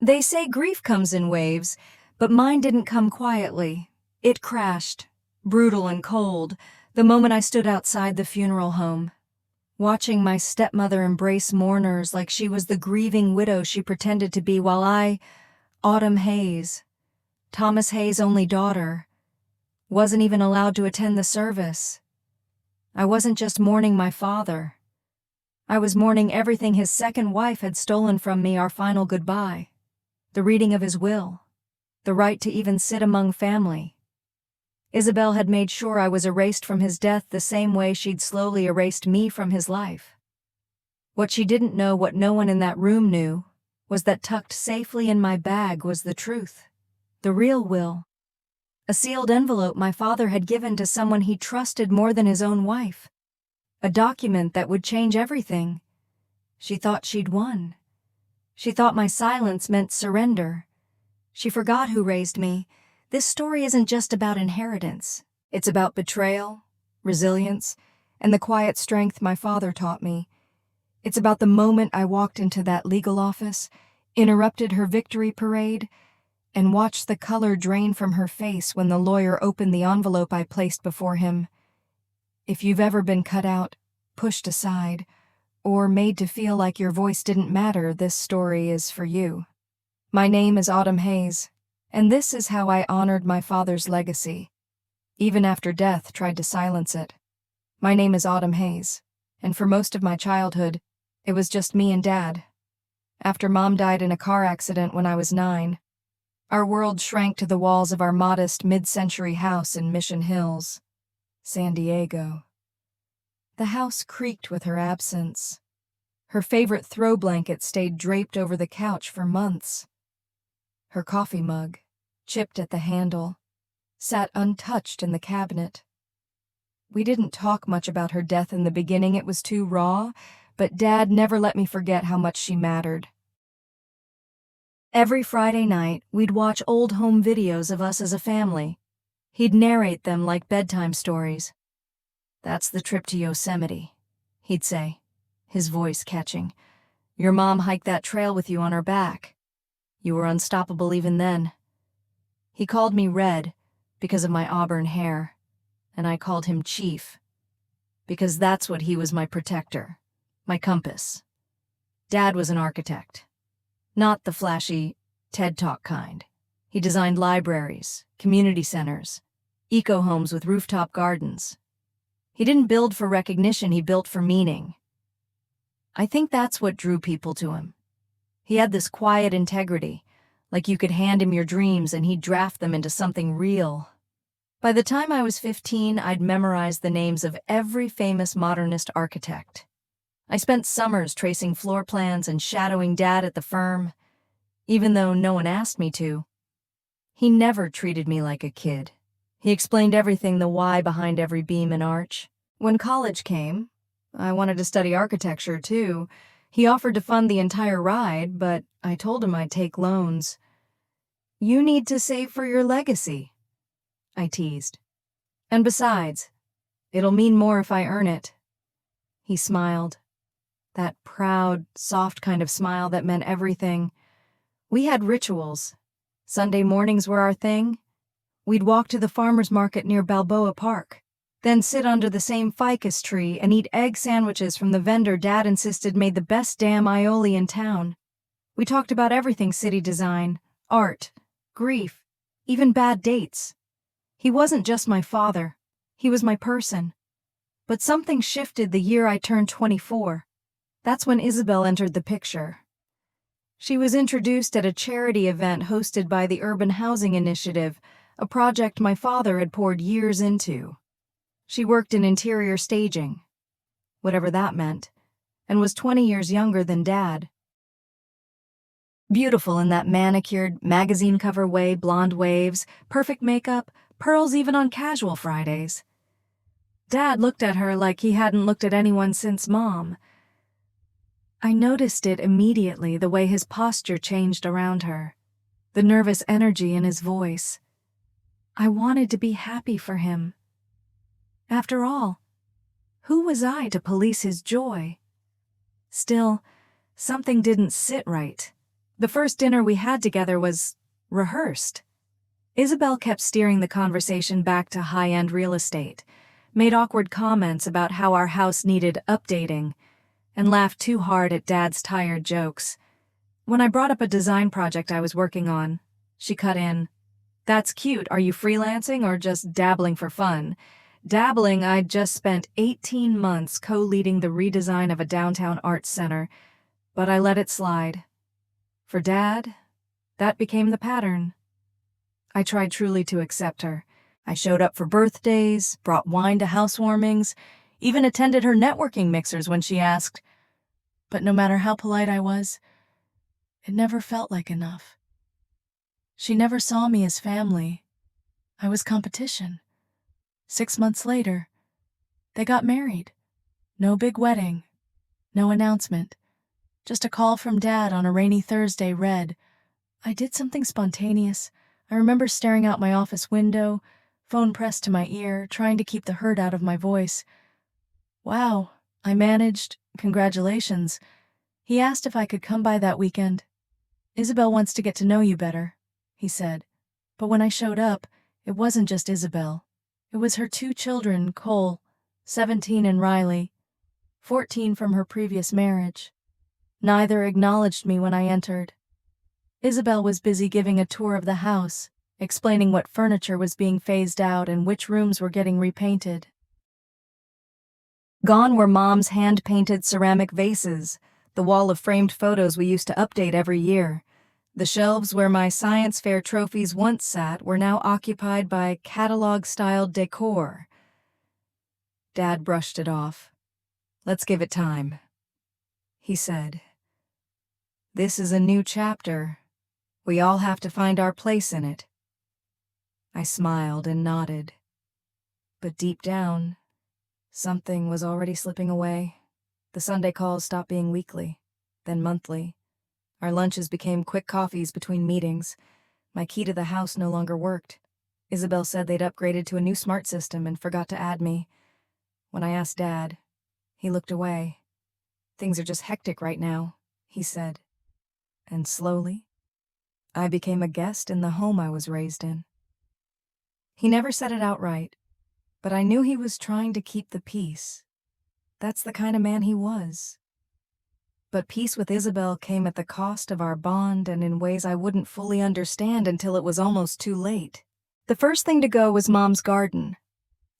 They say grief comes in waves, but mine didn't come quietly. It crashed, brutal and cold, the moment I stood outside the funeral home, watching my stepmother embrace mourners like she was the grieving widow she pretended to be while I, Autumn Hayes, Thomas Hayes' only daughter, wasn't even allowed to attend the service. I wasn't just mourning my father. I was mourning everything his second wife had stolen from me, our final goodbye. The reading of his will, the right to even sit among family. Isabel had made sure I was erased from his death the same way she'd slowly erased me from his life. What she didn't know, what no one in that room knew, was that tucked safely in my bag was the truth, the real will. A sealed envelope my father had given to someone he trusted more than his own wife. A document that would change everything. She thought she'd won. She thought my silence meant surrender. She forgot who raised me. This story isn't just about inheritance. It's about betrayal, resilience, and the quiet strength my father taught me. It's about the moment I walked into that legal office, interrupted her victory parade, and watched the color drain from her face when the lawyer opened the envelope I placed before him. If you've ever been cut out, pushed aside, or made to feel like your voice didn't matter, this story is for you. My name is Autumn Hayes, and this is how I honored my father's legacy, even after death tried to silence it. My name is Autumn Hayes, and for most of my childhood, it was just me and Dad. After Mom died in a car accident when I was 9, our world shrank to the walls of our modest mid-century house in Mission Hills, San Diego. The house creaked with her absence. Her favorite throw blanket stayed draped over the couch for months. Her coffee mug, chipped at the handle, sat untouched in the cabinet. We didn't talk much about her death in the beginning, it was too raw, but Dad never let me forget how much she mattered. Every Friday night, we'd watch old home videos of us as a family. He'd narrate them like bedtime stories. "That's the trip to Yosemite," he'd say, his voice catching. "Your mom hiked that trail with you on her back. You were unstoppable even then." He called me Red because of my auburn hair, and I called him Chief because that's what he was, my protector, my compass. Dad was an architect, not the flashy TED Talk kind. He designed libraries, community centers, eco-homes with rooftop gardens. He didn't build for recognition, he built for meaning. I think that's what drew people to him. He had this quiet integrity, like you could hand him your dreams and he'd draft them into something real. By the time I was 15, I'd memorized the names of every famous modernist architect. I spent summers tracing floor plans and shadowing Dad at the firm, even though no one asked me to. He never treated me like a kid. He explained everything, the why behind every beam and arch. When college came, I wanted to study architecture too. He offered to fund the entire ride, but I told him I'd take loans. "You need to save for your legacy," I teased. "And besides, it'll mean more if I earn it." He smiled. That proud, soft kind of smile that meant everything. We had rituals. Sunday mornings were our thing. We'd walk to the farmer's market near Balboa Park, then sit under the same ficus tree and eat egg sandwiches from the vendor Dad insisted made the best damn aioli in town. We talked about everything: city design, art, grief, even bad dates. He wasn't just my father. He was my person. But something shifted the year I turned 24. That's when Isabel entered the picture. She was introduced at a charity event hosted by the Urban Housing Initiative, a project my father had poured years into. She worked in interior staging, whatever that meant, and was 20 years younger than Dad. Beautiful in that manicured, magazine cover way, blonde waves, perfect makeup, pearls even on casual Fridays. Dad looked at her like he hadn't looked at anyone since Mom. I noticed it immediately, the way his posture changed around her, the nervous energy in his voice. I wanted to be happy for him. After all, who was I to police his joy? Still, something didn't sit right. The first dinner we had together was rehearsed. Isabel kept steering the conversation back to high-end real estate, made awkward comments about how our house needed updating, and laughed too hard at Dad's tired jokes. When I brought up a design project I was working on, she cut in, "That's cute. Are you freelancing or just dabbling for fun?" Dabbling, I'd just spent 18 months co-leading the redesign of a downtown arts center, but I let it slide. For Dad, that became the pattern. I tried truly to accept her. I showed up for birthdays, brought wine to housewarmings, even attended her networking mixers when she asked. But no matter how polite I was, it never felt like enough. She never saw me as family. I was competition. 6 months later, they got married. No big wedding, no announcement. Just a call from Dad on a rainy Thursday read, "I did something spontaneous. I remember staring out my office window, phone pressed to my ear, trying to keep the hurt out of my voice. Wow, I managed. Congratulations. He asked if I could come by that weekend. Isabel wants to get to know you better," he said. But when I showed up, it wasn't just Isabel. It was her 2 children, Cole, 17, and Riley, 14 from her previous marriage. Neither acknowledged me when I entered. Isabel was busy giving a tour of the house, explaining what furniture was being phased out and which rooms were getting repainted. Gone were Mom's hand-painted ceramic vases, the wall of framed photos we used to update every year. The shelves where my science fair trophies once sat were now occupied by catalog-style decor. Dad brushed it off. "Let's give it time," he said. "This is a new chapter. We all have to find our place in it." I smiled and nodded. But deep down, something was already slipping away. The Sunday calls stopped being weekly, then monthly. Our lunches became quick coffees between meetings. My key to the house no longer worked. Isabel said they'd upgraded to a new smart system and forgot to add me. When I asked Dad, he looked away. "Things are just hectic right now," he said. And slowly, I became a guest in the home I was raised in. He never said it outright, but I knew he was trying to keep the peace. That's the kind of man he was. But peace with Isabel came at the cost of our bond and in ways I wouldn't fully understand until it was almost too late. The first thing to go was Mom's garden.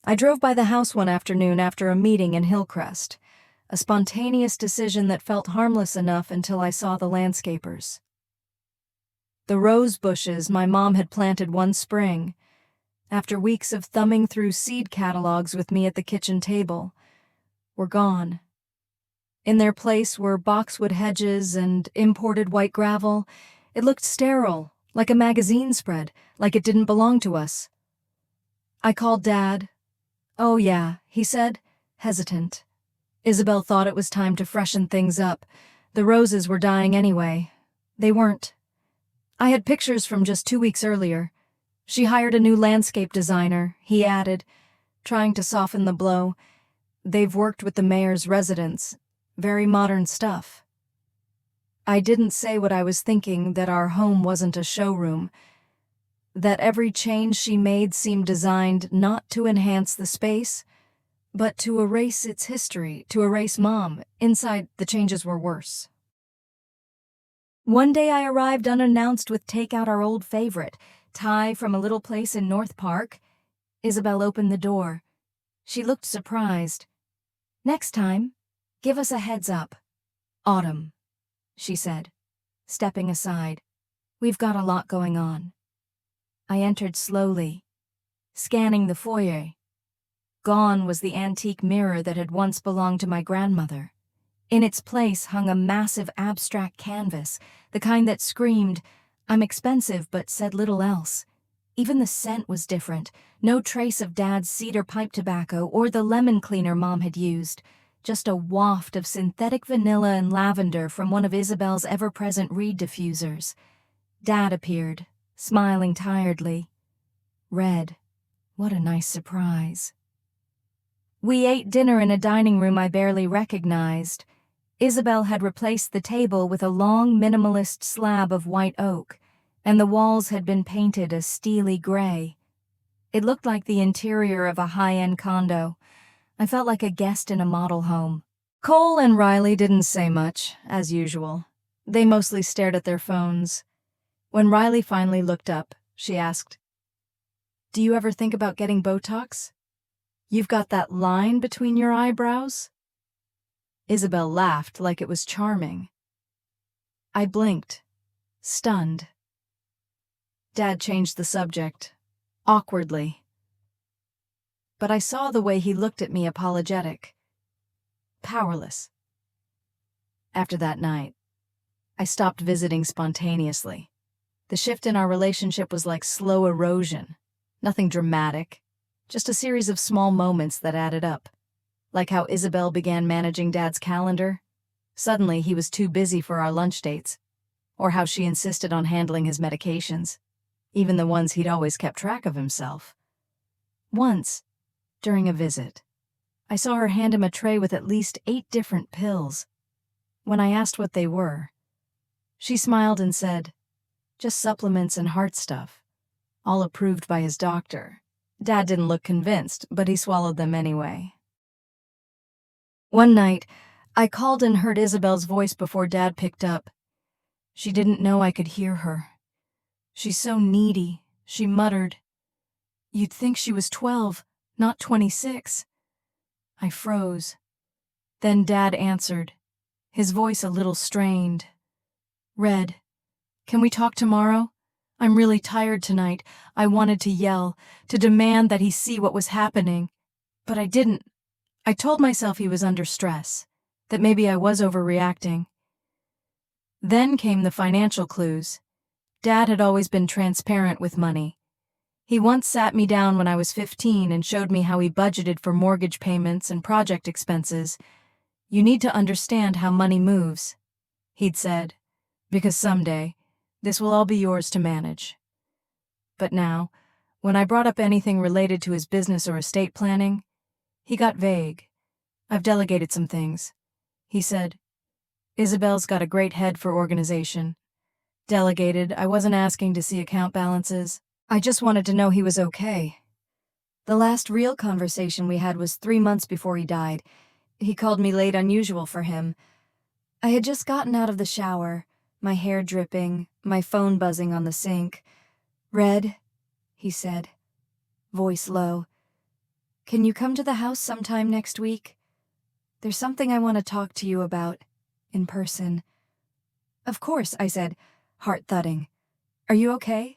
I drove by the house one afternoon after a meeting in Hillcrest, a spontaneous decision that felt harmless enough until I saw the landscapers. The rose bushes my mom had planted one spring, after weeks of thumbing through seed catalogs with me at the kitchen table, were gone. In their place were boxwood hedges and imported white gravel. It looked sterile, like a magazine spread, like it didn't belong to us. I called Dad. "Oh yeah," he said, hesitant. Isabel thought it was time to freshen things up. The roses were dying anyway. They weren't. I had pictures from just 2 weeks earlier. She hired a new landscape designer, he added, trying to soften the blow. They've worked with the mayor's residents. Very modern stuff. I didn't say what I was thinking, that our home wasn't a showroom, that every change she made seemed designed not to enhance the space, but to erase its history, to erase Mom. Inside, the changes were worse. One day I arrived unannounced with takeout our old favorite, Thai from a little place in North Park. Isabel opened the door. She looked surprised. "Next time, give us a heads up." "Autumn," she said, stepping aside. "We've got a lot going on." I entered slowly, scanning the foyer. Gone was the antique mirror that had once belonged to my grandmother. In its place hung a massive abstract canvas, the kind that screamed, "I'm expensive," but said little else. Even the scent was different, no trace of Dad's cedar pipe tobacco or the lemon cleaner Mom had used. Just a waft of synthetic vanilla and lavender from one of Isabel's ever-present reed diffusers. Dad appeared, smiling tiredly. Red. What a nice surprise. We ate dinner in a dining room I barely recognized. Isabel had replaced the table with a long minimalist slab of white oak, and the walls had been painted a steely gray. It looked like the interior of a high-end condo. I felt like a guest in a model home. Cole and Riley didn't say much, as usual. They mostly stared at their phones. When Riley finally looked up, she asked, "Do you ever think about getting Botox? You've got that line between your eyebrows?" Isabel laughed like it was charming. I blinked, stunned. Dad changed the subject, awkwardly. But I saw the way he looked at me, apologetic, powerless. After that night, I stopped visiting spontaneously. The shift in our relationship was like slow erosion. Nothing dramatic, just a series of small moments that added up. Like how Isabel began managing Dad's calendar. Suddenly, he was too busy for our lunch dates. Or how she insisted on handling his medications, even the ones he'd always kept track of himself. Once, during a visit, I saw her hand him a tray with at least 8 different pills. When I asked what they were, she smiled and said, "Just supplements and heart stuff, all approved by his doctor." Dad didn't look convinced, but he swallowed them anyway. One night, I called and heard Isabel's voice before Dad picked up. She didn't know I could hear her. "She's so needy," she muttered. "You'd think she was 12, not 26. I froze. Then Dad answered, his voice a little strained. "Red, can we talk tomorrow? I'm really tired tonight." I wanted to yell, to demand that he see what was happening. But I didn't. I told myself he was under stress, that maybe I was overreacting. Then came the financial clues. Dad had always been transparent with money. He once sat me down when I was 15 and showed me how he budgeted for mortgage payments and project expenses. "You need to understand how money moves," he'd said, "because someday, this will all be yours to manage." But now, when I brought up anything related to his business or estate planning, he got vague. "I've delegated some things," he said. "Isabel's got a great head for organization." Delegated, I wasn't asking to see account balances. I just wanted to know he was okay. The last real conversation we had was 3 months before he died. He called me late unusual for him. I had just gotten out of the shower, my hair dripping, my phone buzzing on the sink. "Red," he said, voice low, "can you come to the house sometime next week? There's something I want to talk to you about, in person." "Of course," I said, heart thudding. "Are you okay?"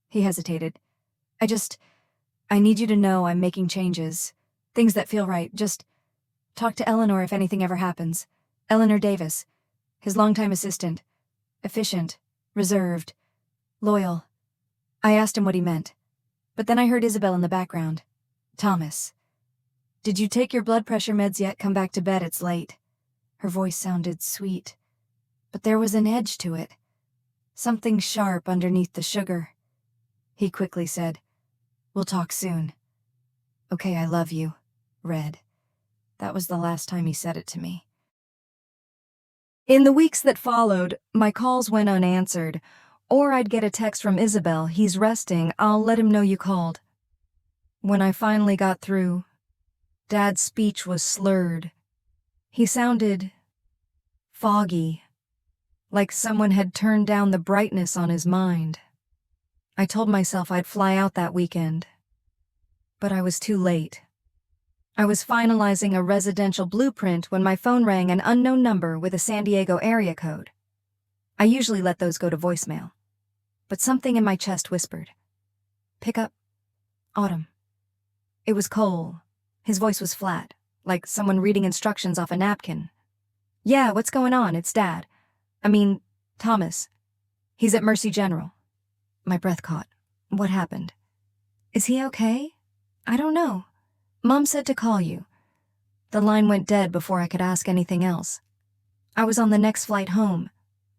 He hesitated. I need you to know I'm making changes. Things that feel right. Just talk to Eleanor if anything ever happens." Eleanor Davis, his longtime assistant. Efficient, reserved, loyal. I asked him what he meant. But then I heard Isabel in the background. "Thomas, did you take your blood pressure meds yet? Come back to bed, it's late." Her voice sounded sweet, but there was an edge to it. Something sharp underneath the sugar. He quickly said, "We'll talk soon." "Okay, I love you, Red." That was the last time he said it to me. In the weeks that followed, my calls went unanswered, or I'd get a text from Isabel, "He's resting, I'll let him know you called." When I finally got through, Dad's speech was slurred. He sounded foggy, like someone had turned down the brightness on his mind. I told myself I'd fly out that weekend, but I was too late. I was finalizing a residential blueprint when my phone rang, an unknown number with a San Diego area code. I usually let those go to voicemail, but something in my chest whispered, "Pick up, Autumn." It was Cole. His voice was flat, like someone reading instructions off a napkin. "Yeah, what's going on? It's Dad. Thomas. He's at Mercy General." My breath caught. "What happened?" "Is he okay?" "I don't know. Mom said to call you." The line went dead before I could ask anything else. I was on the next flight home.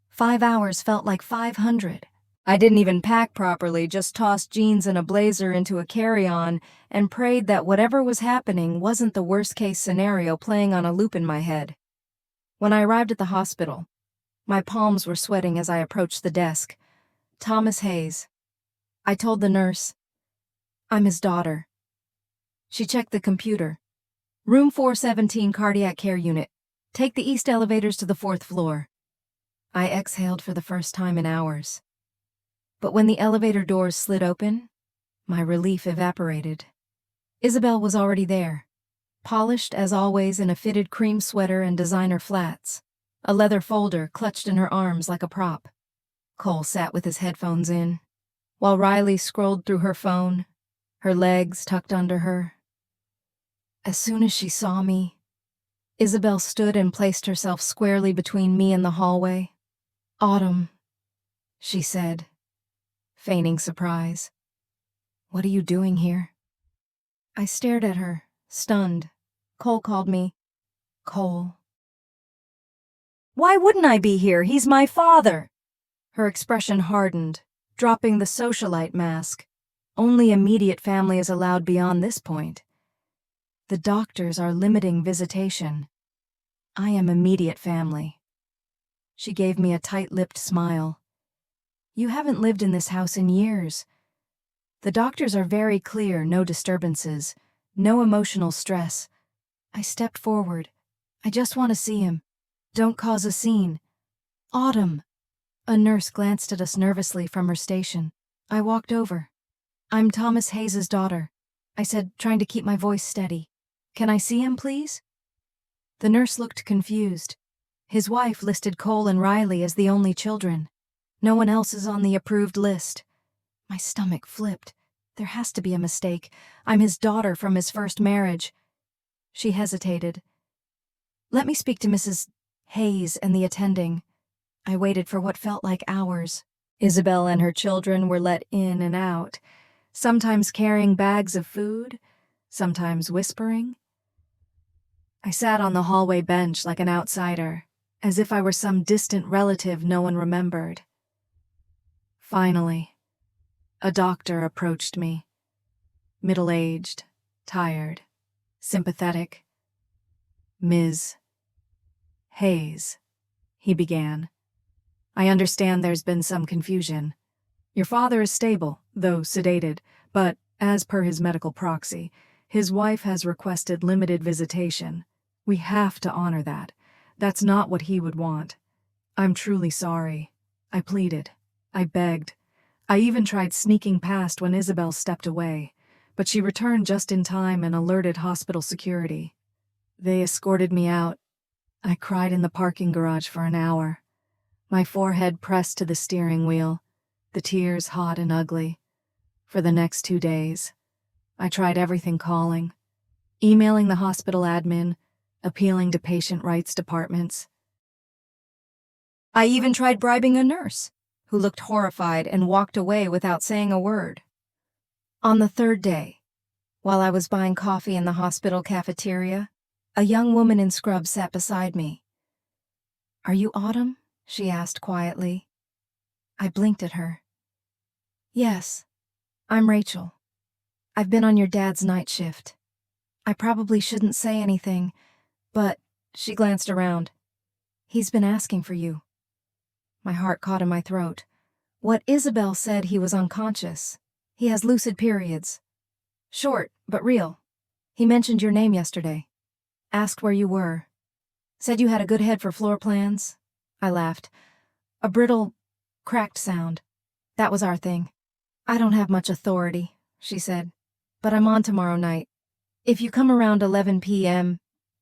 5 hours felt like 500. I didn't even pack properly, just tossed jeans and a blazer into a carry-on and prayed that whatever was happening wasn't the worst-case scenario playing on a loop in my head. When I arrived at the hospital, my palms were sweating as I approached the desk. Thomas Hayes. I told the nurse, I'm his daughter. She checked the computer. Room 417 cardiac care unit. Take the east elevators to the 4th floor. I exhaled for the first time in hours. But when the elevator doors slid open, my relief evaporated. Isabel was already there, polished as always in a fitted cream sweater and designer flats, a leather folder clutched in her arms like a prop. Cole sat with his headphones in, while Riley scrolled through her phone, her legs tucked under her. As soon as she saw me, Isabel stood and placed herself squarely between me and the hallway. Autumn, she said, feigning surprise. What are you doing here? I stared at her, stunned. Cole called me Cole. Why wouldn't I be here? He's my father. Her expression hardened, dropping the socialite mask. Only immediate family is allowed beyond this point. The doctors are limiting visitation. I am immediate family. She gave me a tight-lipped smile. You haven't lived in this house in years. The doctors are very clear, no disturbances, no emotional stress. I stepped forward. I just want to see him. Don't cause a scene. Autumn. A nurse glanced at us nervously from her station. I walked over. I'm Thomas Hayes' daughter, I said, trying to keep my voice steady. Can I see him, please? The nurse looked confused. His wife listed Cole and Riley as the only children. No one else is on the approved list. My stomach flipped. There has to be a mistake. I'm his daughter from his first marriage. She hesitated. Let me speak to Mrs. Hayes and the attending. I waited for what felt like hours. Isabel and her children were let in and out, sometimes carrying bags of food, sometimes whispering. I sat on the hallway bench like an outsider, as if I were some distant relative no one remembered. Finally, a doctor approached me. Middle-aged, tired, sympathetic. Ms. Hayes, he began. I understand there's been some confusion. Your father is stable, though sedated, but, as per his medical proxy, his wife has requested limited visitation. We have to honor that. That's not what he would want. I'm truly sorry. I pleaded. I begged. I even tried sneaking past when Isabel stepped away, but she returned just in time and alerted hospital security. They escorted me out. I cried in the parking garage for an hour, my forehead pressed to the steering wheel, the tears hot and ugly. For the next 2 days, I tried everything calling, emailing the hospital admin, appealing to patient rights departments. I even tried bribing a nurse, who looked horrified and walked away without saying a word. On the 3rd day, while I was buying coffee in the hospital cafeteria, a young woman in scrubs sat beside me. Are you Autumn? She asked quietly. I blinked at her. Yes, I'm Rachel. I've been on your dad's night shift. I probably shouldn't say anything, but, she glanced around. He's been asking for you. My heart caught in my throat. What Isabel said, he was unconscious. He has lucid periods. Short, but real. He mentioned your name yesterday. Asked where you were. Said you had a good head for floor plans. I laughed. A brittle, cracked sound. That was our thing. I don't have much authority, she said, but I'm on tomorrow night. If you come around 11 p.m.,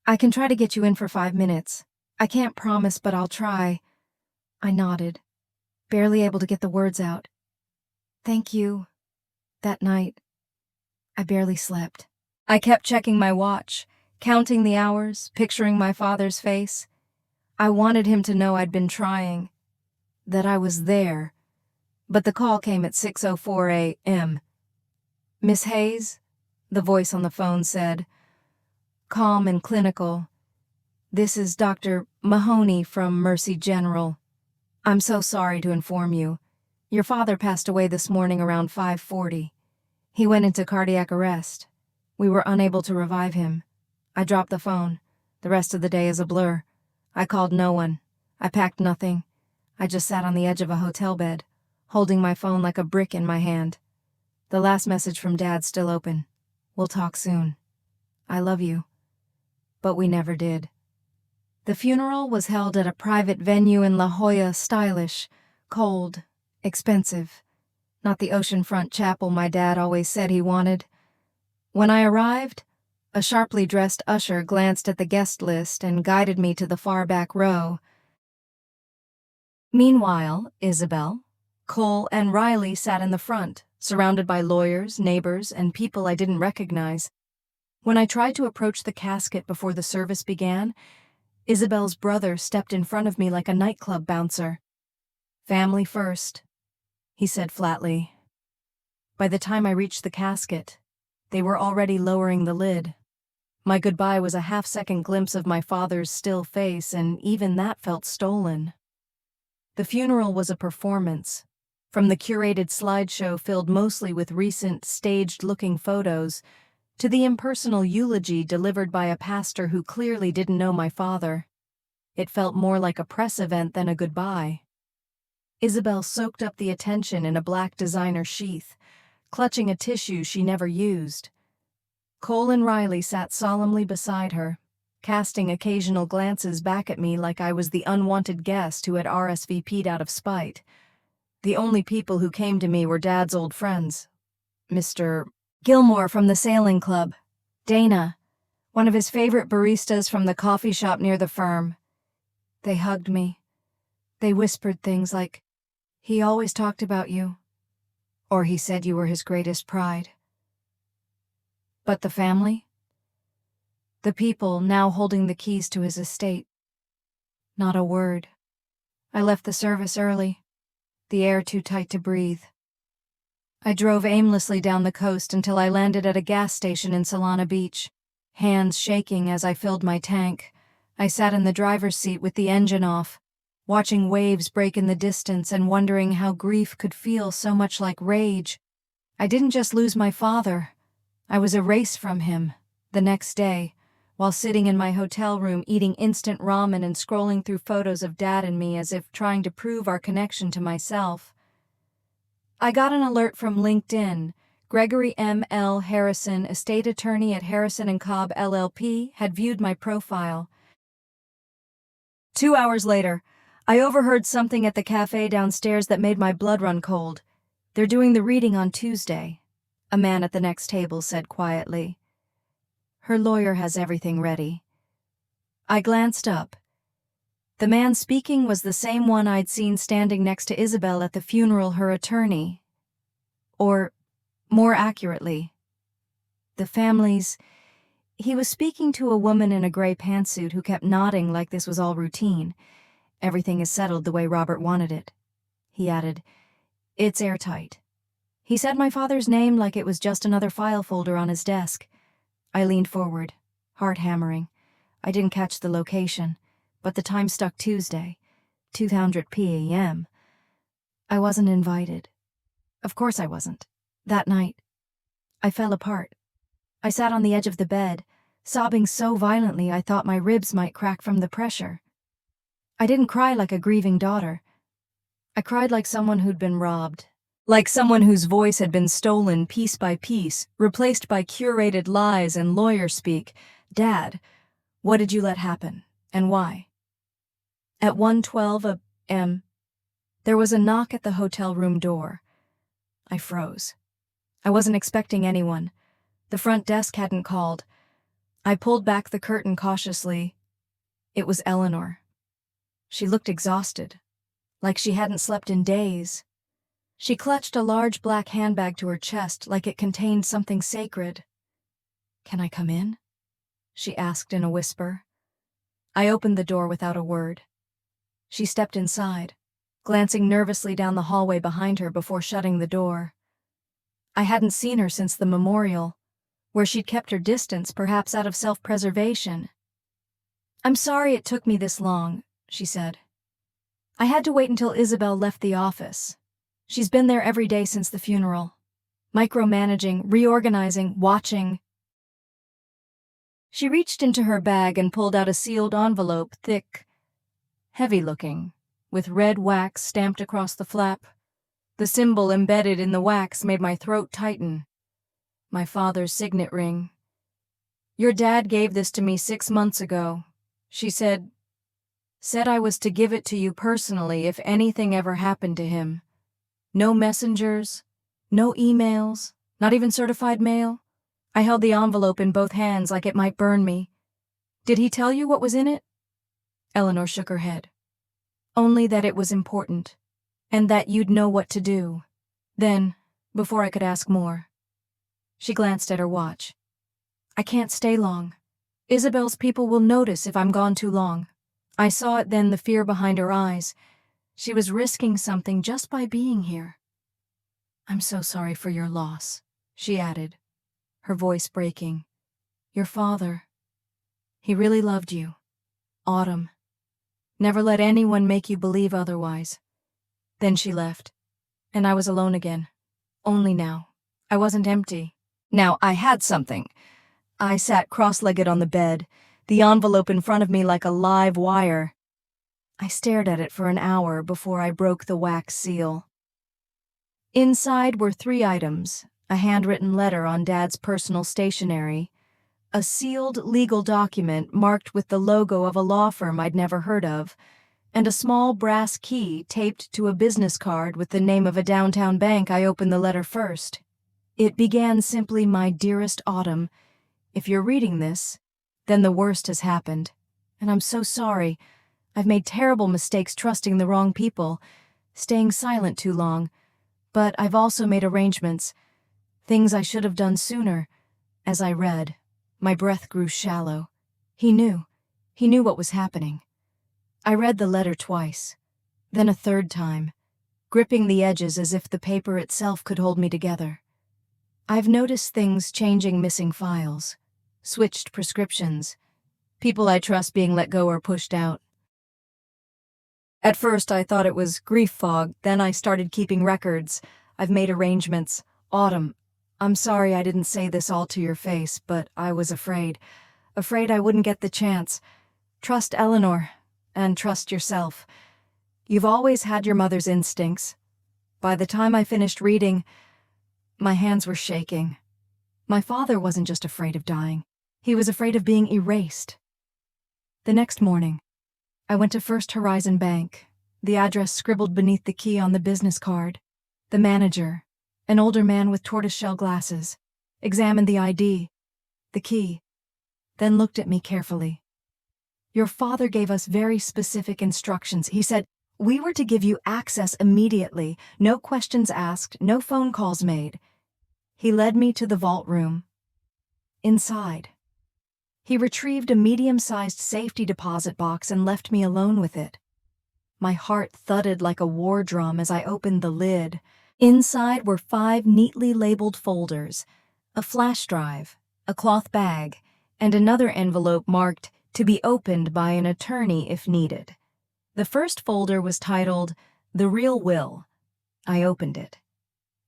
I can try to get you in for 5 minutes. I can't promise, but I'll try. I nodded, barely able to get the words out. Thank you. That night, I barely slept. I kept checking my watch, counting the hours, picturing my father's face. I wanted him to know I'd been trying, that I was there. But the call came at 6:04 a.m. Miss Hayes, the voice on the phone said, calm and clinical. This is Dr. Mahoney from Mercy General. I'm so sorry to inform you. Your father passed away this morning around 5:40. He went into cardiac arrest. We were unable to revive him. I dropped the phone. The rest of the day is a blur. I called no one. I packed nothing. I just sat on the edge of a hotel bed, holding my phone like a brick in my hand. The last message from Dad still open. We'll talk soon. I love you. But we never did. The funeral was held at a private venue in La Jolla, stylish, cold, expensive. Not the oceanfront chapel my dad always said he wanted. When I arrived, a sharply dressed usher glanced at the guest list and guided me to the far back row. Meanwhile, Isabel, Cole, and Riley sat in the front, surrounded by lawyers, neighbors, and people I didn't recognize. When I tried to approach the casket before the service began, Isabel's brother stepped in front of me like a nightclub bouncer. "Family first," he said flatly. By the time I reached the casket, they were already lowering the lid. My goodbye was a half-second glimpse of my father's still face, and even that felt stolen. The funeral was a performance. From the curated slideshow filled mostly with recent, staged-looking photos, to the impersonal eulogy delivered by a pastor who clearly didn't know my father. It felt more like a press event than a goodbye. Isabel soaked up the attention in a black designer sheath, clutching a tissue she never used. Cole and Riley sat solemnly beside her, casting occasional glances back at me like I was the unwanted guest who had RSVP'd out of spite. The only people who came to me were Dad's old friends. Mr. Gilmore from the sailing club, Dana, one of his favorite baristas from the coffee shop near the firm. They hugged me. They whispered things like, "He always talked about you," or "He said you were his greatest pride." But the family? The people now holding the keys to his estate? Not a word. I left the service early, the air too tight to breathe. I drove aimlessly down the coast until I landed at a gas station in Solana Beach, hands shaking as I filled my tank. I sat in the driver's seat with the engine off, watching waves break in the distance and wondering how grief could feel so much like rage. I didn't just lose my father. I was erased from him. The next day, while sitting in my hotel room eating instant ramen and scrolling through photos of Dad and me as if trying to prove our connection to myself, I got an alert from LinkedIn. Gregory M. L. Harrison, estate attorney at Harrison & Cobb LLP, had viewed my profile. 2 hours later, I overheard something at the cafe downstairs that made my blood run cold. "They're doing the reading on Tuesday," a man at the next table said quietly. "Her lawyer has everything ready." I glanced up. The man speaking was the same one I'd seen standing next to Isabel at the funeral, her attorney. Or, more accurately, the family's. He was speaking to a woman in a gray pantsuit who kept nodding like this was all routine. "Everything is settled the way Robert wanted it." He added, "It's airtight." He said my father's name like it was just another file folder on his desk. I leaned forward, heart hammering. I didn't catch the location, but the time stuck: Tuesday, 2:00 p.m. I wasn't invited. Of course I wasn't. That night, I fell apart. I sat on the edge of the bed, sobbing so violently I thought my ribs might crack from the pressure. I didn't cry like a grieving daughter. I cried like someone who'd been robbed. Like someone whose voice had been stolen piece by piece, replaced by curated lies and lawyer speak. "Dad, what did you let happen, and why?" At 1:12 a.m., there was a knock at the hotel room door. I froze. I wasn't expecting anyone. The front desk hadn't called. I pulled back the curtain cautiously. It was Eleanor. She looked exhausted, like she hadn't slept in days. She clutched a large black handbag to her chest like it contained something sacred. "Can I come in?" she asked in a whisper. I opened the door without a word. She stepped inside, glancing nervously down the hallway behind her before shutting the door. I hadn't seen her since the memorial, where she'd kept her distance, perhaps out of self-preservation. "I'm sorry it took me this long," she said. "I had to wait until Isabel left the office. She's been there every day since the funeral, micromanaging, reorganizing, watching." She reached into her bag and pulled out a sealed envelope, thick, heavy-looking, with red wax stamped across the flap. The symbol embedded in the wax made my throat tighten. My father's signet ring. "Your dad gave this to me 6 months ago," she said. "Said I was to give it to you personally if anything ever happened to him. No messengers, no emails, not even certified mail." I held the envelope in both hands like it might burn me. "Did he tell you what was in it?" Eleanor shook her head. "Only that it was important, and that you'd know what to do." Then, before I could ask more, she glanced at her watch. "I can't stay long. Isabel's people will notice if I'm gone too long." I saw it then, the fear behind her eyes. She was risking something just by being here. "I'm so sorry for your loss," she added, her voice breaking. "Your father, he really loved you. Autumn. Never let anyone make you believe otherwise." Then she left, and I was alone again. Only now. I wasn't empty. Now I had something. I sat cross-legged on the bed, the envelope in front of me like a live wire. I stared at it for an hour before I broke the wax seal. Inside were 3 items: a handwritten letter on Dad's personal stationery, a sealed legal document marked with the logo of a law firm I'd never heard of, and a small brass key taped to a business card with the name of a downtown bank. I opened the letter first. It began simply, "My dearest Autumn, if you're reading this, then the worst has happened. And I'm so sorry. I've made terrible mistakes trusting the wrong people, staying silent too long. But I've also made arrangements, things I should have done sooner." As I read, my breath grew shallow. He knew what was happening. I read the letter twice, then a third time, gripping the edges as if the paper itself could hold me together. I've noticed things changing: missing files, switched prescriptions, people I trust being let go or pushed out. At first I thought it was grief fog, then I started keeping records. "I've made arrangements. Autumn, I'm sorry I didn't say this all to your face, but I was afraid I wouldn't get the chance. Trust Eleanor, and trust yourself. You've always had your mother's instincts." By the time I finished reading, my hands were shaking. My father wasn't just afraid of dying. He was afraid of being erased. The next morning, I went to First Horizon Bank, the address scribbled beneath the key on the business card. The manager, an older man with tortoiseshell glasses, examined the ID, the key, then looked at me carefully. "Your father gave us very specific instructions," he said. "We were to give you access immediately, no questions asked, no phone calls made." He led me to the vault room. Inside, he retrieved a medium-sized safety deposit box and left me alone with it. My heart thudded like a war drum as I opened the lid. Inside were 5 neatly labeled folders, a flash drive, a cloth bag, and another envelope marked "to be opened by an attorney if needed." The first folder was titled "The Real Will." I opened it.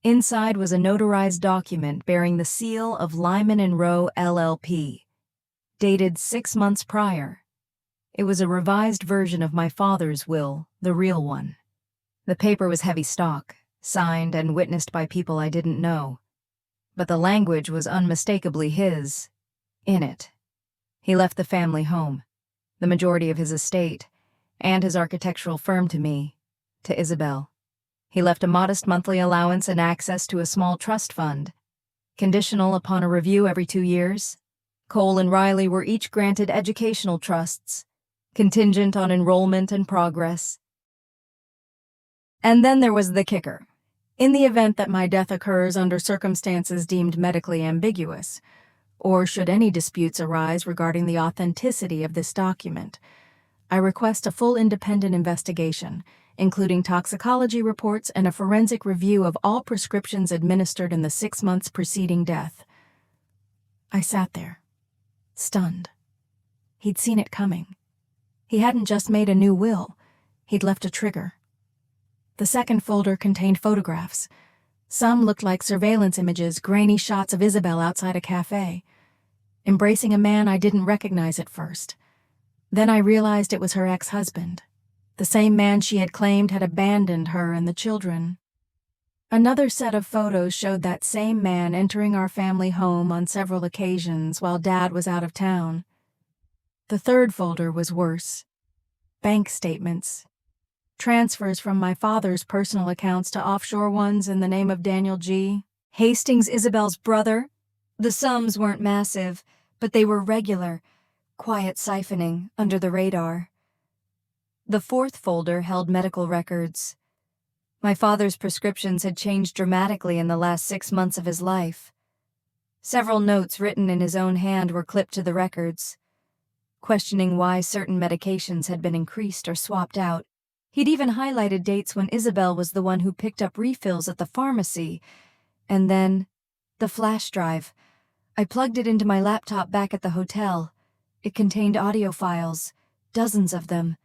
Inside was a notarized document bearing the seal of Lyman & Rowe LLP, dated 6 months prior. It was a revised version of my father's will, the real one. The paper was heavy stock, signed and witnessed by people I didn't know. But the language was unmistakably his. In it, he left the family home, the majority of his estate, and his architectural firm to me, to Isabel. He left a modest monthly allowance and access to a small trust fund, conditional upon a review every 2 years. Cole and Riley were each granted educational trusts, contingent on enrollment and progress. And then there was the kicker. In the event that my death occurs under circumstances deemed medically ambiguous, or should any disputes arise regarding the authenticity of this document, I request a full independent investigation, including toxicology reports and a forensic review of all prescriptions administered in the 6 months preceding death. I sat there, stunned. He'd seen it coming. He hadn't just made a new will, he'd left a trigger. The second folder contained photographs. Some looked like surveillance images, grainy shots of Isabel outside a cafe, embracing a man I didn't recognize at first. Then I realized it was her ex-husband, The same man she had claimed had abandoned her and the children. Another set of photos showed that same man entering our family home on several occasions while Dad was out of town. The third folder was worse. Bank statements. Transfers from my father's personal accounts to offshore ones in the name of Daniel G. Hastings, Isabel's brother. The sums weren't massive, but they were regular, quiet siphoning under the radar. The fourth folder held medical records. My father's prescriptions had changed dramatically in the last 6 months of his life. Several notes written in his own hand were clipped to the records, questioning why certain medications had been increased or swapped out. He'd even highlighted dates when Isabel was the one who picked up refills at the pharmacy. And then, the flash drive. I plugged it into my laptop back at the hotel. It contained audio files, dozens of them.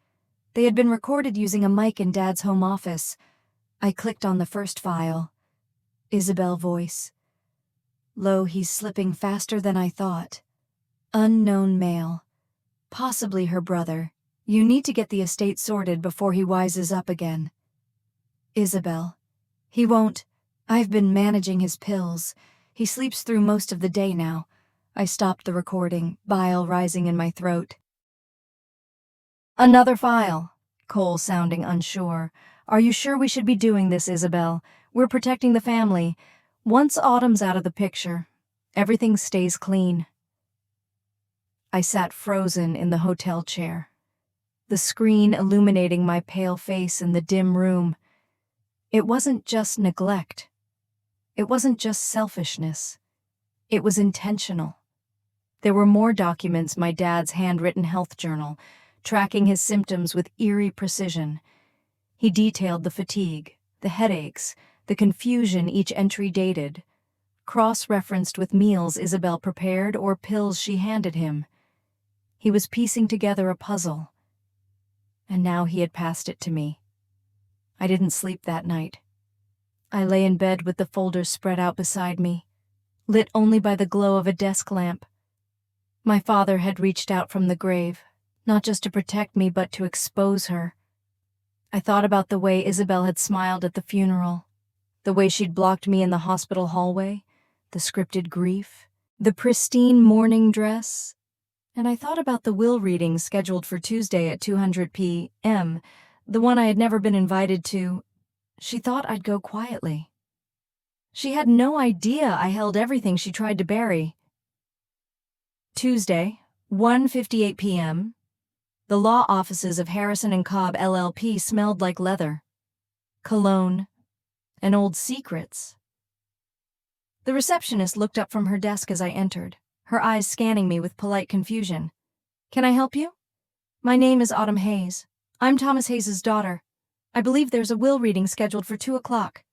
They had been recorded using a mic in Dad's home office. I clicked on the first file. Isabel voice. Lo, he's slipping faster than I thought. Unknown male. Possibly her brother. You need to get the estate sorted before he wises up again. Isabel. He won't. I've been managing his pills. He sleeps through most of the day now. I stopped the recording, bile rising in my throat. Another file. Cole sounding unsure. Are you sure we should be doing this, Isabel? We're protecting the family. Once Autumn's out of the picture, everything stays clean. I sat frozen in the hotel chair, the screen illuminating my pale face in the dim room. It wasn't just neglect. It wasn't just selfishness. It was intentional. There were more documents, my dad's handwritten health journal, tracking his symptoms with eerie precision. He detailed the fatigue, the headaches, the confusion each entry dated, cross-referenced with meals Isabel prepared or pills she handed him. He was piecing together a puzzle, and now he had passed it to me. I didn't sleep that night. I lay in bed with the folders spread out beside me, lit only by the glow of a desk lamp. My father had reached out from the grave, not just to protect me but to expose her. I thought about the way Isabel had smiled at the funeral, the way she'd blocked me in the hospital hallway, the scripted grief, the pristine mourning dress, and I thought about the will reading scheduled for Tuesday at 2:00 p.m., the one I had never been invited to. She thought I'd go quietly. She had no idea I held everything she tried to bury. Tuesday, 1:58 p.m., the law offices of Harrison and Cobb LLP smelled like leather, cologne, and old secrets. The receptionist looked up from her desk as I entered, her eyes scanning me with polite confusion. Can I help you? My name is Autumn Hayes. I'm Thomas Hayes' daughter. I believe there's a will reading scheduled for 2:00.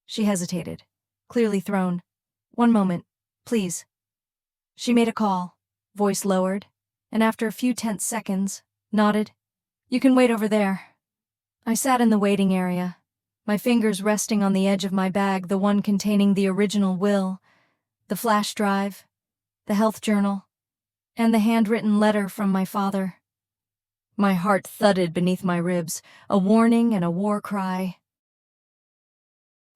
She hesitated, clearly thrown. One moment, please. She made a call, voice lowered, and after a few tense seconds, nodded. You can wait over there. I sat in the waiting area, my fingers resting on the edge of my bag, the one containing the original will, the flash drive, the health journal, and the handwritten letter from my father. My heart thudded beneath my ribs, a warning and a war cry.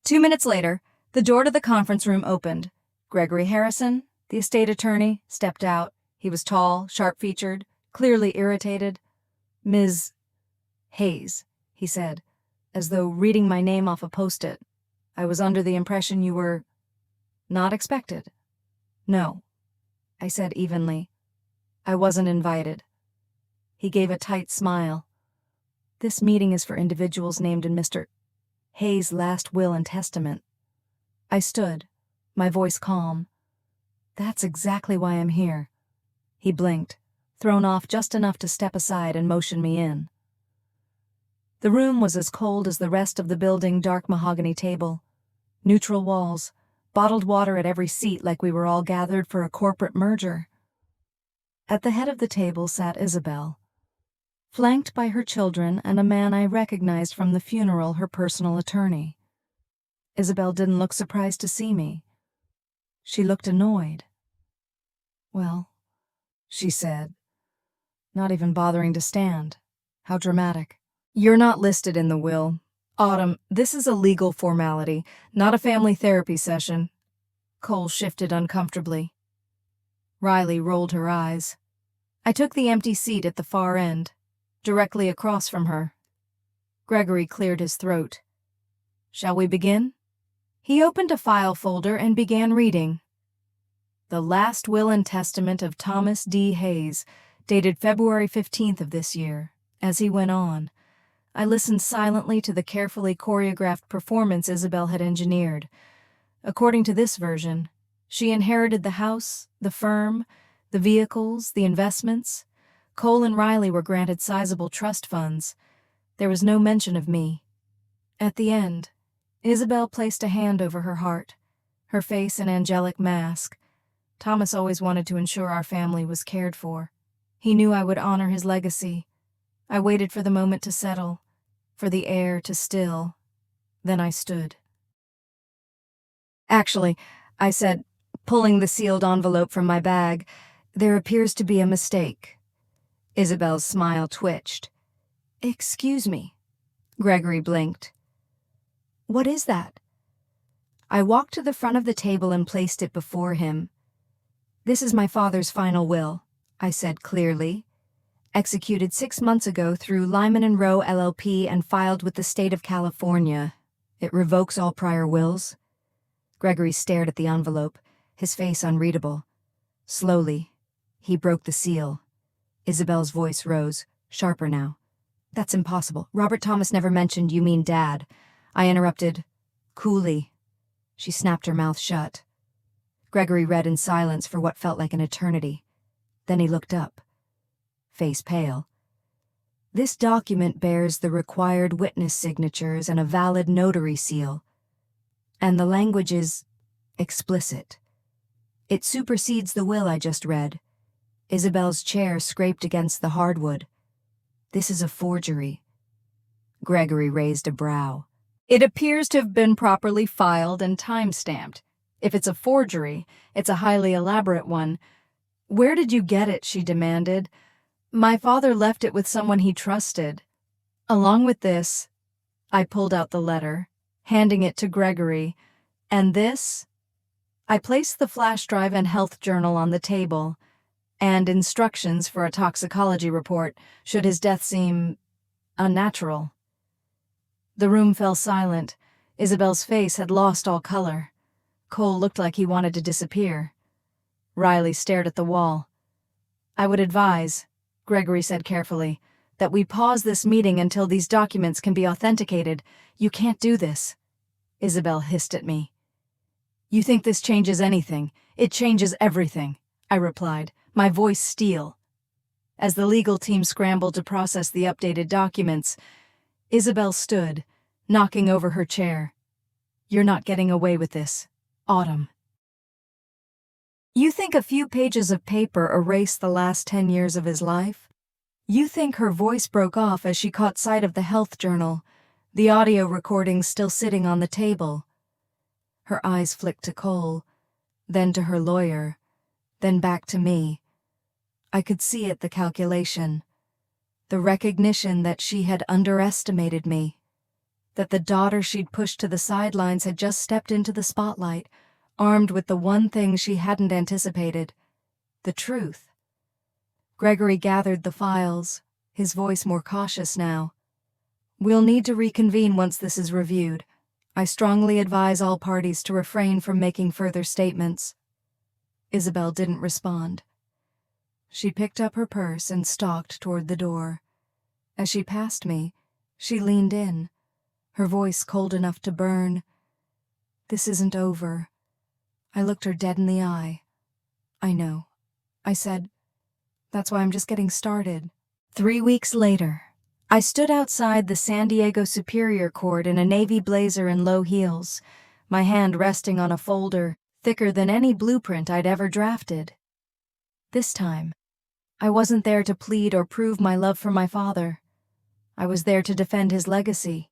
2 minutes later, the door to the conference room opened. Gregory Harrison, the estate attorney, stepped out. He was tall, sharp-featured, clearly irritated. Ms. Hayes, he said, as though reading my name off a post-it. I was under the impression you were not expected. No, I said evenly. I wasn't invited. He gave a tight smile. This meeting is for individuals named in Mr. Hayes' last will and testament. I stood, my voice calm. That's exactly why I'm here. He blinked, thrown off just enough to step aside and motion me in. The room was as cold as the rest of the building, dark mahogany table, neutral walls, bottled water at every seat like we were all gathered for a corporate merger. At the head of the table sat Isabel, flanked by her children and a man I recognized from the funeral, her personal attorney. Isabel didn't look surprised to see me. She looked annoyed. Well, she said, not even bothering to stand. How dramatic. You're not listed in the will. Autumn, this is a legal formality, not a family therapy session. Cole shifted uncomfortably. Riley rolled her eyes. I took the empty seat at the far end, directly across from her. Gregory cleared his throat. Shall we begin? He opened a file folder and began reading. The Last Will and Testament of Thomas D. Hayes, dated February 15th of this year. As he went on, I listened silently to the carefully choreographed performance Isabel had engineered. According to this version, she inherited the house, the firm, the vehicles, the investments. Cole and Riley were granted sizable trust funds. There was no mention of me. At the end, Isabel placed a hand over her heart, her face an angelic mask. Thomas always wanted to ensure our family was cared for. He knew I would honor his legacy. I waited for the moment to settle, for the air to still. Then I stood. Actually, I said, pulling the sealed envelope from my bag, there appears to be a mistake. Isabel's smile twitched. Excuse me. Gregory blinked. What is that? I walked to the front of the table and placed it before him. This is my father's final will, I said clearly. Executed 6 months ago through Lyman & Rowe LLP and filed with the state of California. It revokes all prior wills. Gregory stared at the envelope, his face unreadable. Slowly, he broke the seal. Isabel's voice rose, sharper now. That's impossible. Robert Thomas never mentioned you mean Dad. I interrupted. Coolly. She snapped her mouth shut. Gregory read in silence for what felt like an eternity. Then he looked up, face pale. This document bears the required witness signatures and a valid notary seal. And the language is explicit. It supersedes the will I just read. Isabel's chair scraped against the hardwood. This is a forgery. Gregory raised a brow. It appears to have been properly filed and time-stamped. If it's a forgery, it's a highly elaborate one. Where did you get it? She demanded. My father left it with someone he trusted. Along with this, I pulled out the letter, handing it to Gregory. And this? I placed the flash drive and health journal on the table, and instructions for a toxicology report should his death seem unnatural. The room fell silent. Isabel's face had lost all color. Cole looked like he wanted to disappear. Riley stared at the wall. I would advise, Gregory said carefully, that we pause this meeting until these documents can be authenticated. You can't do this. Isabel hissed at me. You think this changes anything? It changes everything, I replied, my voice steel. As the legal team scrambled to process the updated documents, Isabel stood, knocking over her chair. You're not getting away with this, Autumn. You think a few pages of paper erase the last 10 years of his life? You think her voice broke off as she caught sight of the health journal, the audio recording still sitting on the table. Her eyes flicked to Cole, then to her lawyer, then back to me. I could see it, the calculation, the recognition that she had underestimated me, that the daughter she'd pushed to the sidelines had just stepped into the spotlight, armed with the one thing she hadn't anticipated, the truth. Gregory gathered the files, his voice more cautious now. We'll need to reconvene once this is reviewed. I strongly advise all parties to refrain from making further statements. Isabel didn't respond. She picked up her purse and stalked toward the door. As she passed me, she leaned in, her voice cold enough to burn. This isn't over. I looked her dead in the eye. I know, I said. That's why I'm just getting started. 3 weeks later, I stood outside the San Diego Superior Court in a navy blazer and low heels, my hand resting on a folder thicker than any blueprint I'd ever drafted. This time, I wasn't there to plead or prove my love for my father. I was there to defend his legacy.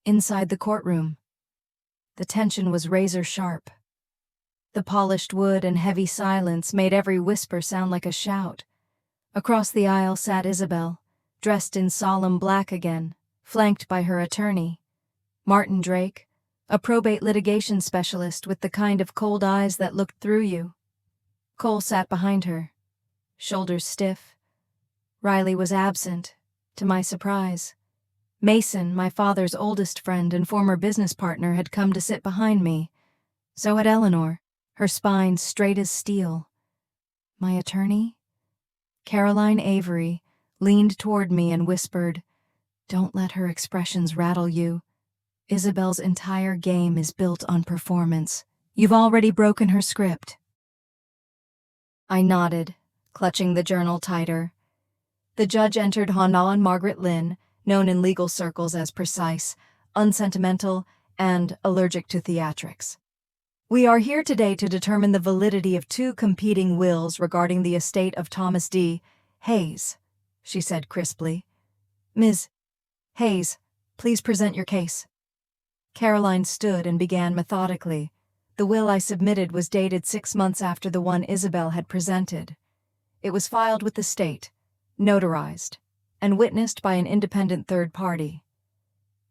Inside the courtroom, the tension was razor sharp. The polished wood and heavy silence made every whisper sound like a shout. Across the aisle sat Isabel, dressed in solemn black again, flanked by her attorney, Martin Drake, a probate litigation specialist with the kind of cold eyes that looked through you. Cole sat behind her, shoulders stiff. Riley was absent, to my surprise. Mason, my father's oldest friend and former business partner, had come to sit behind me. So had Eleanor, her spine straight as steel. My attorney? Caroline Avery leaned toward me and whispered, "Don't let her expressions rattle you. Isabel's entire game is built on performance. You've already broken her script." I nodded, clutching the journal tighter. The judge entered Hannah and Margaret Lynn, known in legal circles as precise, unsentimental, and allergic to theatrics. "We are here today to determine the validity of two competing wills regarding the estate of Thomas D. Hayes," she said crisply. "Ms. Hayes, please present your case." Caroline stood and began methodically. The will I submitted was dated 6 months after the one Isabel had presented. It was filed with the state, notarized, and witnessed by an independent third party.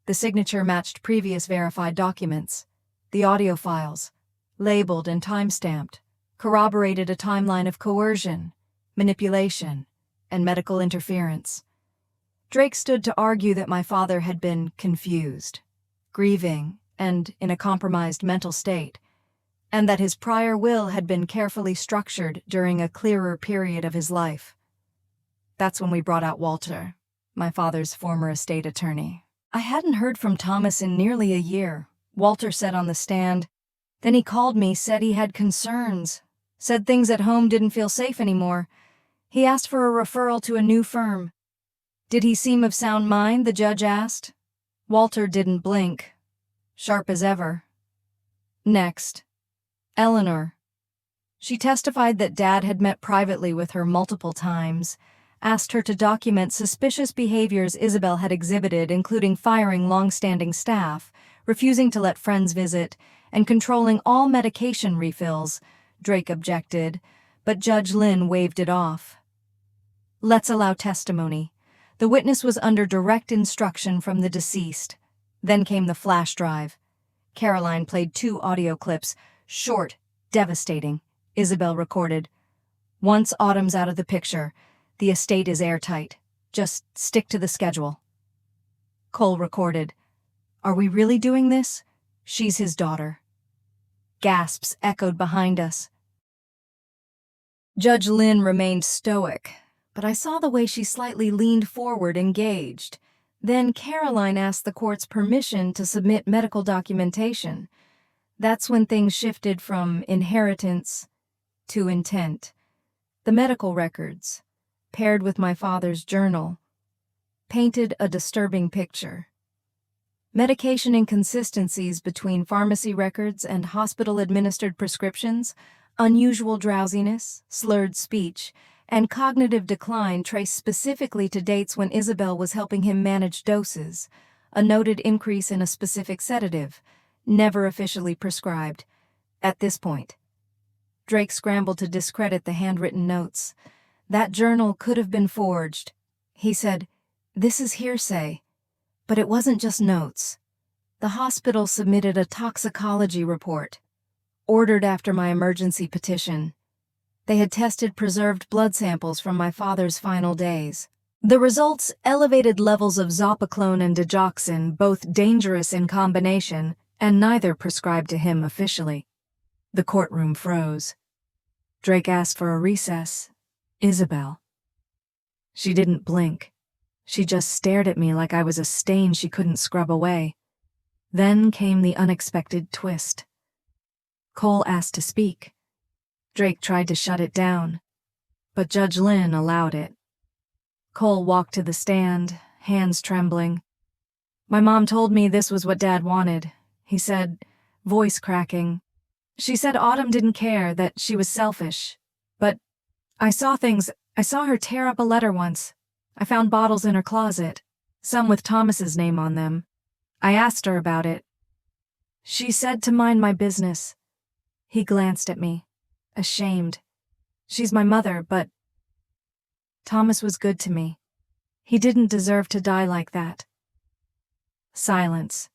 The signature matched previous verified documents. The audio files, labeled and time-stamped, corroborated a timeline of coercion, manipulation, and medical interference. Drake stood to argue that my father had been confused, grieving, and in a compromised mental state, and that his prior will had been carefully structured during a clearer period of his life. That's when we brought out Walter, my father's former estate attorney. "I hadn't heard from Thomas in nearly a year," Walter said on the stand. "Then he called me, said he had concerns, said things at home didn't feel safe anymore. He asked for a referral to a new firm." "Did he seem of sound mind?" the judge asked. Walter didn't blink, sharp as ever. Next, Eleanor. She testified that Dad had met privately with her multiple times, asked her to document suspicious behaviors Isabel had exhibited, including firing long-standing staff, refusing to let friends visit, and controlling all medication refills. Drake objected, but Judge Lynn waved it off. "Let's allow testimony." The witness was under direct instruction from the deceased. Then came the flash drive. Caroline played 2 audio clips, short, devastating. Isabel recorded, "Once Autumn's out of the picture, the estate is airtight. Just stick to the schedule." Cole recorded, "Are we really doing this? She's his daughter." Gasps echoed behind us. Judge Lynn remained stoic, but I saw the way she slightly leaned forward, engaged. Then Caroline asked the court's permission to submit medical documentation. That's when things shifted from inheritance to intent. The medical records, paired with my father's journal, painted a disturbing picture. Medication inconsistencies between pharmacy records and hospital-administered prescriptions, unusual drowsiness, slurred speech, and cognitive decline traced specifically to dates when Isabel was helping him manage doses, a noted increase in a specific sedative, never officially prescribed. At this point, Drake scrambled to discredit the handwritten notes. That journal could have been forged. He said, "This is hearsay." But it wasn't just notes. The hospital submitted a toxicology report, ordered after my emergency petition. They had tested preserved blood samples from my father's final days. The results elevated levels of zopiclone and digoxin, both dangerous in combination, and neither prescribed to him officially. The courtroom froze. Drake asked for a recess. Isabel. She didn't blink. She just stared at me like I was a stain she couldn't scrub away. Then came the unexpected twist. Cole asked to speak. Drake tried to shut it down, but Judge Lynn allowed it. Cole walked to the stand, hands trembling. "My mom told me this was what Dad wanted," he said, voice cracking. "She said Autumn didn't care, that she was selfish. But I saw things. I saw her tear up a letter once. I found bottles in her closet, some with Thomas's name on them. I asked her about it. She said to mind my business." He glanced at me, ashamed. "She's my mother, but Thomas was good to me. He didn't deserve to die like that. Silence.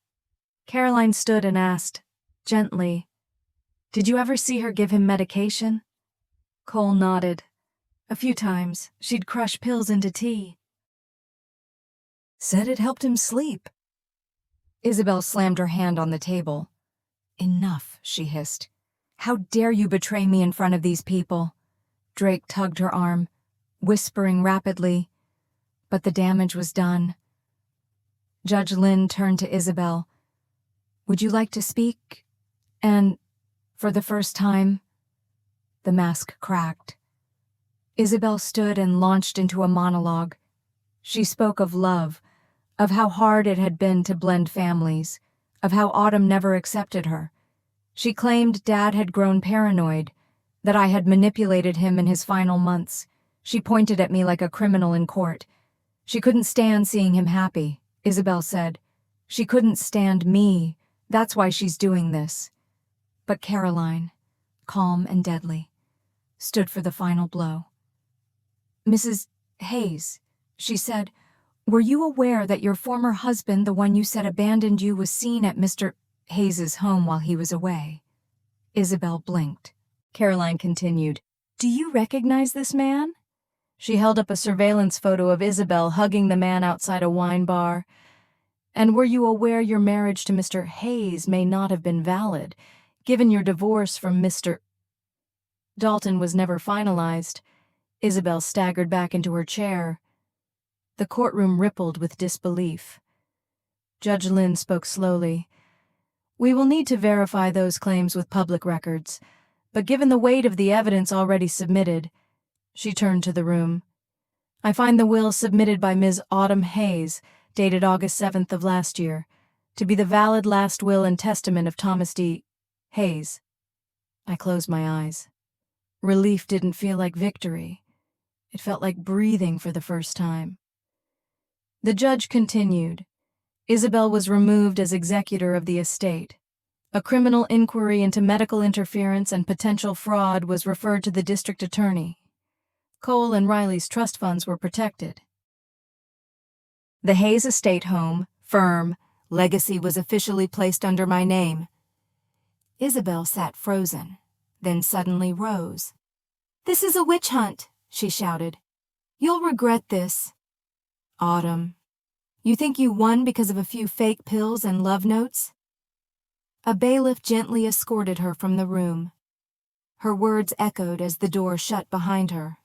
Caroline stood and asked, gently, "Did you ever see her give him medication?" Cole nodded. "A few times. She'd crush pills into tea." "Said it helped him sleep." Isabel slammed her hand on the table. "Enough," she hissed. "How dare you betray me in front of these people?" Drake tugged her arm, whispering rapidly, but the damage was done. Judge Lynn turned to Isabel. "Would you like to speak?" And, for the first time, the mask cracked. Isabel stood and launched into a monologue. She spoke of love, of how hard it had been to blend families, of how Autumn never accepted her. She claimed Dad had grown paranoid, that I had manipulated him in his final months. She pointed at me like a criminal in court. She couldn't stand seeing him happy, Isabel said. She couldn't stand me. That's why she's doing this. But Caroline, calm and deadly, stood for the final blow. "Mrs. Hayes," she said, "were you aware that your former husband, the one you said abandoned you, was seen at Mr. Hayes's home while he was away?" Isabel blinked. Caroline continued, "Do you recognize this man?" She held up a surveillance photo of Isabel hugging the man outside a wine bar. "And were you aware your marriage to Mr. Hayes may not have been valid, given your divorce from Mr. Dalton was never finalized?" Isabel staggered back into her chair. The courtroom rippled with disbelief. Judge Lynn spoke slowly. "We will need to verify those claims with public records, but given the weight of the evidence already submitted," she turned to the room, "I find the will submitted by Ms. Autumn Hayes, dated August 7th of last year, to be the valid last will and testament of Thomas D. Hayes." I closed my eyes. Relief didn't feel like victory. It felt like breathing for the first time. The judge continued. Isabel was removed as executor of the estate. A criminal inquiry into medical interference and potential fraud was referred to the district attorney. Cole and Riley's trust funds were protected. The Hayes estate home, firm, legacy was officially placed under my name. Isabel sat frozen, then suddenly rose. "This is a witch hunt," she shouted. "You'll regret this." "Autumn, you think you won because of a few fake pills and love notes?" A bailiff gently escorted her from the room. Her words echoed as the door shut behind her.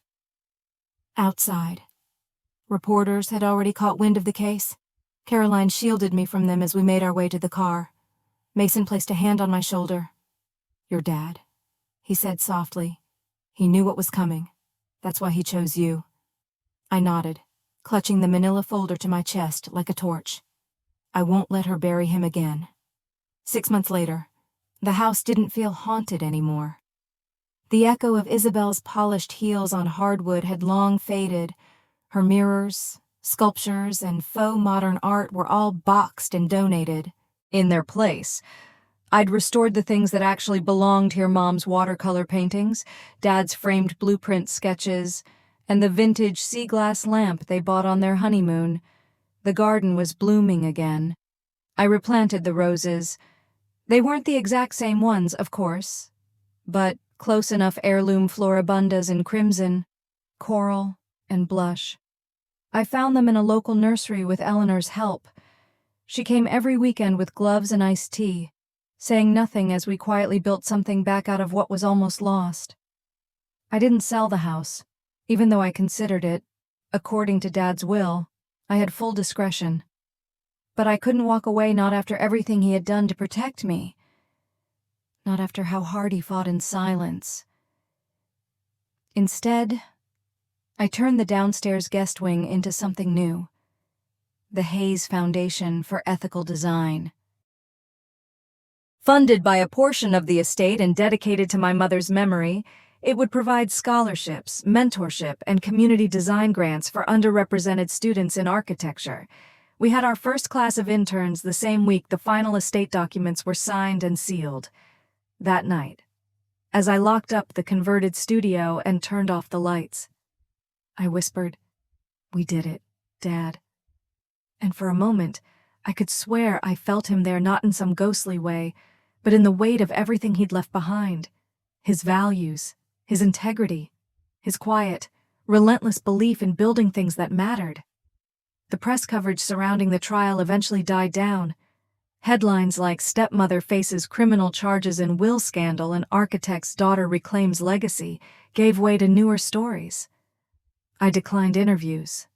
Outside, reporters had already caught wind of the case. Caroline shielded me from them as we made our way to the car. Mason placed a hand on my shoulder. "Your dad," he said softly. "He knew what was coming. That's why he chose you." I nodded, clutching the manila folder to my chest like a torch. I won't let her bury him again. 6 months later, the house didn't feel haunted anymore. The echo of Isabel's polished heels on hardwood had long faded. Her mirrors, sculptures, and faux modern art were all boxed and donated. In their place, I'd restored the things that actually belonged here: Mom's watercolor paintings, Dad's framed blueprint sketches, and the vintage sea glass lamp they bought on their honeymoon. The garden was blooming again. I replanted the roses. They weren't the exact same ones, of course, but close enough heirloom floribundas in crimson, coral, and blush. I found them in a local nursery with Eleanor's help. She came every weekend with gloves and iced tea, saying nothing as we quietly built something back out of what was almost lost. I didn't sell the house, even though I considered it. According to Dad's will, I had full discretion. But I couldn't walk away, not after everything he had done to protect me. Not after how hard he fought in silence. Instead, I turned the downstairs guest wing into something new. The Hayes Foundation for Ethical Design. Funded by a portion of the estate and dedicated to my mother's memory, it would provide scholarships, mentorship, and community design grants for underrepresented students in architecture. We had our first class of interns the same week the final estate documents were signed and sealed. That night, as I locked up the converted studio and turned off the lights, I whispered, "We did it. Dad. And for a moment, I could swear I felt him there, not in some ghostly way, but in the weight of everything he'd left behind. His values, his integrity, his quiet, relentless belief in building things that mattered. The press coverage surrounding the trial eventually died down. Headlines like "Stepmother faces criminal charges in will scandal and architect's daughter reclaims legacy" gave way to newer stories. I declined interviews.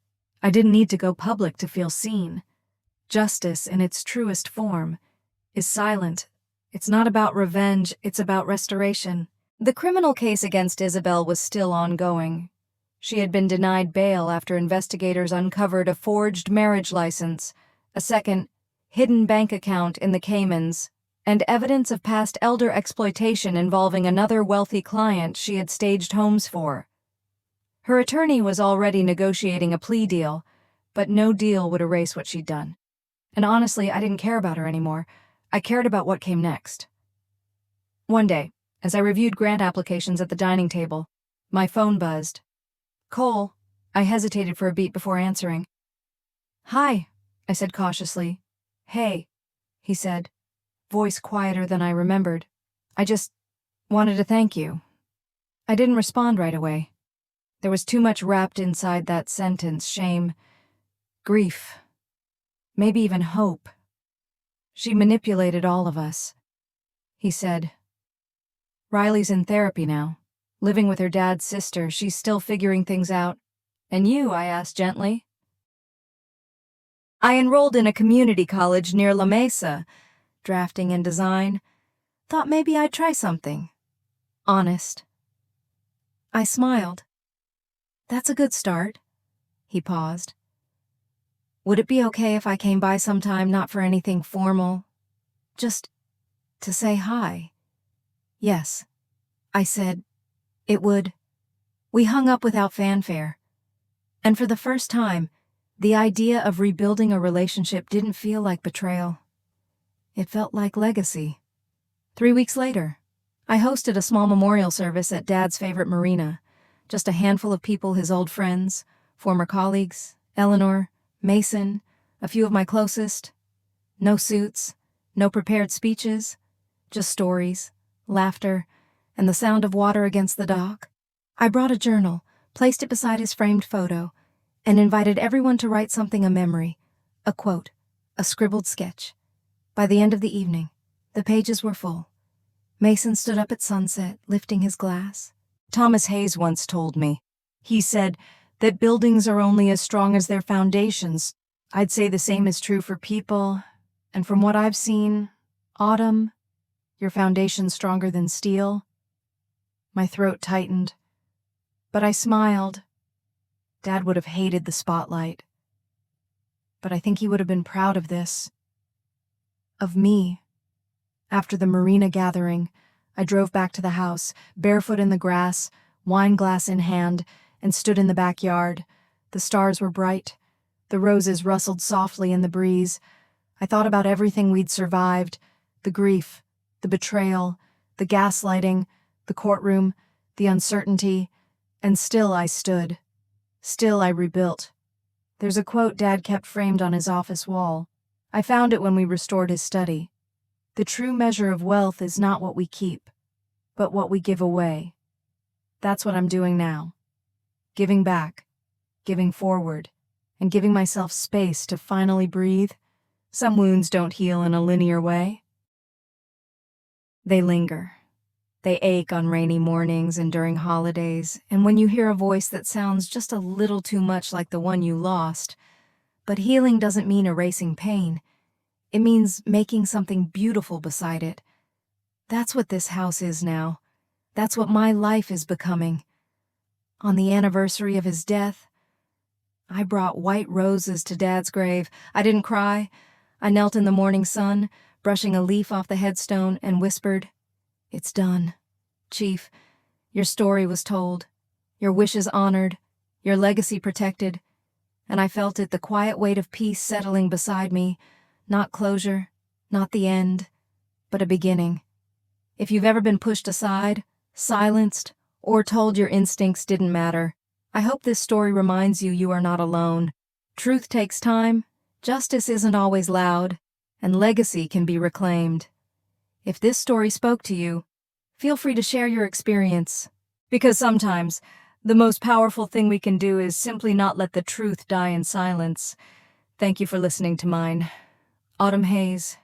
I didn't need to go public to feel seen. Justice, in its truest form, is silent. It's not about revenge, it's about restoration. The criminal case against Isabel was still ongoing. She had been denied bail after investigators uncovered a forged marriage license, a second hidden bank account in the Caymans, and evidence of past elder exploitation involving another wealthy client she had staged homes for. Her attorney was already negotiating a plea deal, but no deal would erase what she'd done. And honestly, I didn't care about her anymore. I cared about what came next. One day, as I reviewed grant applications at the dining table, my phone buzzed. "Cole." I hesitated for a beat before answering. "Hi," I said cautiously. "Hey," he said, voice quieter than I remembered. "I just wanted to thank you." I didn't respond right away. There was too much wrapped inside that sentence: shame, grief, maybe even hope. "She manipulated all of us," he said. "Riley's in therapy now, living with her dad's sister. She's still figuring things out." "And you?" I asked gently. "I enrolled in a community college near La Mesa, drafting and design. Thought maybe I'd try something. Honest." I smiled. "That's a good start." He paused. "Would it be okay if I came by sometime, not for anything formal? Just to say hi?" "Yes," I said. "It would." We hung up without fanfare. And for the first time, the idea of rebuilding a relationship didn't feel like betrayal. It felt like legacy. 3 weeks later, I hosted a small memorial service at Dad's favorite marina. Just a handful of people, his old friends, former colleagues, Eleanor, Mason, a few of my closest. No suits, no prepared speeches, just stories, laughter, and the sound of water against the dock. I brought a journal, placed it beside his framed photo, and invited everyone to write something a memory, a quote, a scribbled sketch. By the end of the evening, the pages were full. Mason stood up at sunset, lifting his glass. Thomas Hayes once told me. He said that buildings are only as strong as their foundations. I'd say the same is true for people, and from what I've seen, Autumn, your foundation's stronger than steel. My throat tightened, but I smiled. Dad would have hated the spotlight. But I think he would have been proud of this. Of me. After the marina gathering, I drove back to the house, barefoot in the grass, wine glass in hand, and stood in the backyard. The stars were bright. The roses rustled softly in the breeze. I thought about everything we'd survived, the grief, the betrayal, the gaslighting, the courtroom, the uncertainty, and still I stood. Still I rebuilt. There's a quote Dad kept framed on his office wall. I found it when we restored his study. "The true measure of wealth is not what we keep, but what we give away." That's what I'm doing now. Giving back, giving forward, and giving myself space to finally breathe. Some wounds don't heal in a linear way. They linger. They ache on rainy mornings and during holidays, and when you hear a voice that sounds just a little too much like the one you lost. But healing doesn't mean erasing pain. It means making something beautiful beside it. That's what this house is now. That's what my life is becoming. On the anniversary of his death, I brought white roses to Dad's grave. I didn't cry. I knelt in the morning sun, brushing a leaf off the headstone, and whispered, "It's done. Chief, your story was told, your wishes honored, your legacy protected," and I felt it, the quiet weight of peace settling beside me. Not closure, not the end, but a beginning. If you've ever been pushed aside, silenced, or told your instincts didn't matter, I hope this story reminds you you are not alone. Truth takes time, justice isn't always loud, and legacy can be reclaimed. If this story spoke to you, feel free to share your experience. Because sometimes, the most powerful thing we can do is simply not let the truth die in silence. Thank you for listening to mine. Autumn Haze.